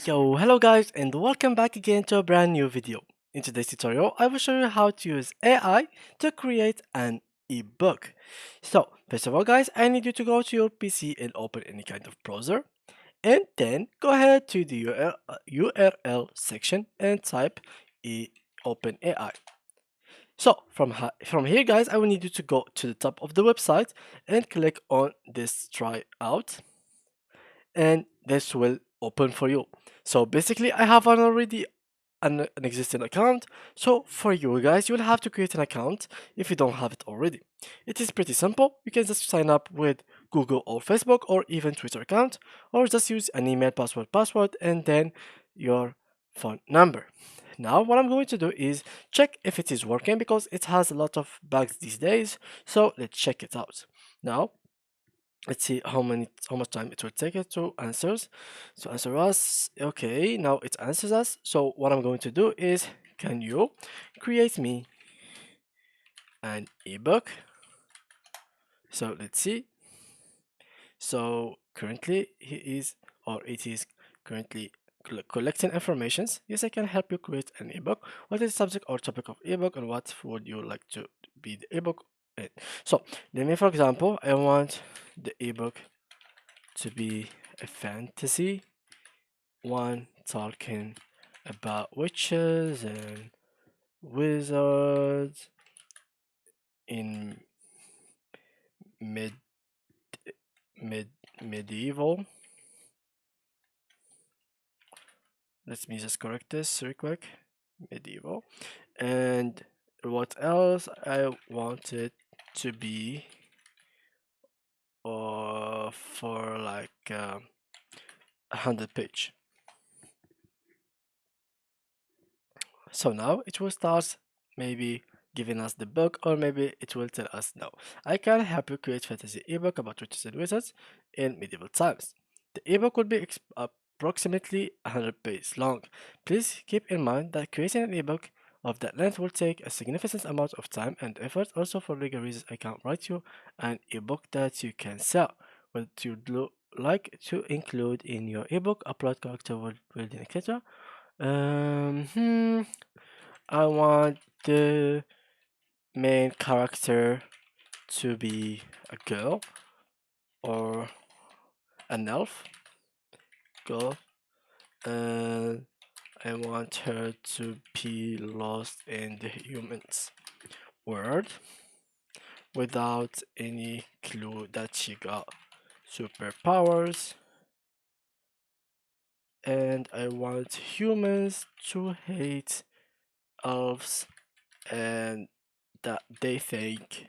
Yo, hello guys, and welcome back again to a brand new video. In today's tutorial, I will show you how to use AI to create an ebook. So, first of all guys, I need you to go to your PC and open any kind of browser, and then go ahead to the URL section and type open AI. So, from here guys, I will need you to go to the top of the website and click on this try out, and this will open for you. So basically I have an existing account. So for you guys, you'll have to create an account if you don't have it already. It is pretty simple. You can just sign up with Google or Facebook or even Twitter account, or just use an email password and then your phone number. Now what I'm going to do is check if it is working because it has a lot of bugs these days. So let's check it out. Now let's see how much time it will take it to answer us. Okay, now it answers us. So what I'm going to do is, can you create me an ebook? So let's see. So currently he is, or it is currently collecting informations. Yes, I can help you create an ebook. What is the subject or topic of ebook, and what would you like to be the ebook in? So let me, for example, I want the ebook to be a fantasy one talking about witches and wizards in mid mid medieval. Let me just correct this real quick. Medieval. And what else I want it to be, for like 100 page. So now it will start maybe giving us the book, or maybe it will tell us no. I can help you create fantasy ebook about witches and wizards in medieval times. The ebook will be approximately 100 pages long. Please keep in mind that creating an ebook of that length will take a significant amount of time and effort. Also, for legal reasons, I can't write you an ebook that you can sell. What you'd like to include in your ebook: upload character world building, etc. I want the main character to be a girl or an elf girl, and I want her to be lost in the humans world without any clue that she got superpowers. And I want humans to hate elves, and that they think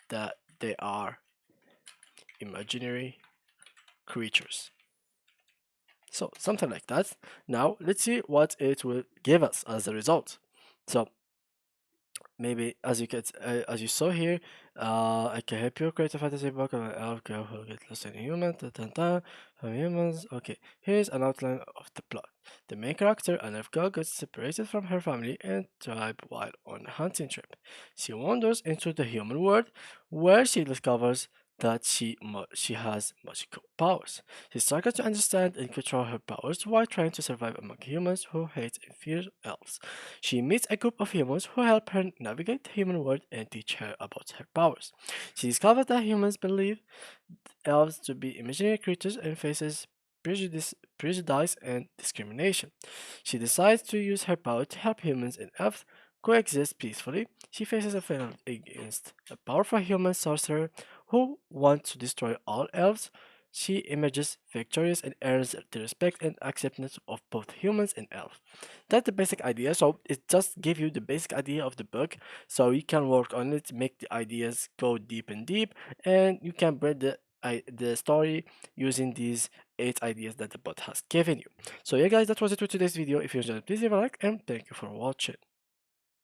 that they are imaginary creatures. So something like that. Now let's see what it will give us as a result. So maybe as you saw here, I can help you create a fantasy book of an elf girl who gets lost in humans. From humans. Okay, here's an outline of the plot. The main character, an elf girl, gets separated from her family and tribe while on a hunting trip. She wanders into the human world, where she discovers that she has magical powers. She struggles to understand and control her powers while trying to survive among humans who hate and fear elves. She meets a group of humans who help her navigate the human world and teach her about her powers. She discovers that humans believe elves to be imaginary creatures and faces prejudice and discrimination. She decides to use her power to help humans and elves coexist peacefully. She faces a fight against a powerful human sorcerer who wants to destroy all elves. She emerges victorious and earns the respect and acceptance of both humans and elves. That's the basic idea. So it just gives you the basic idea of the book, so you can work on it, make the ideas go deep and deep, and you can build the story using these 8 ideas that the bot has given you. So yeah guys, that was it for today's video. If you enjoyed it, please leave a like, and thank you for watching.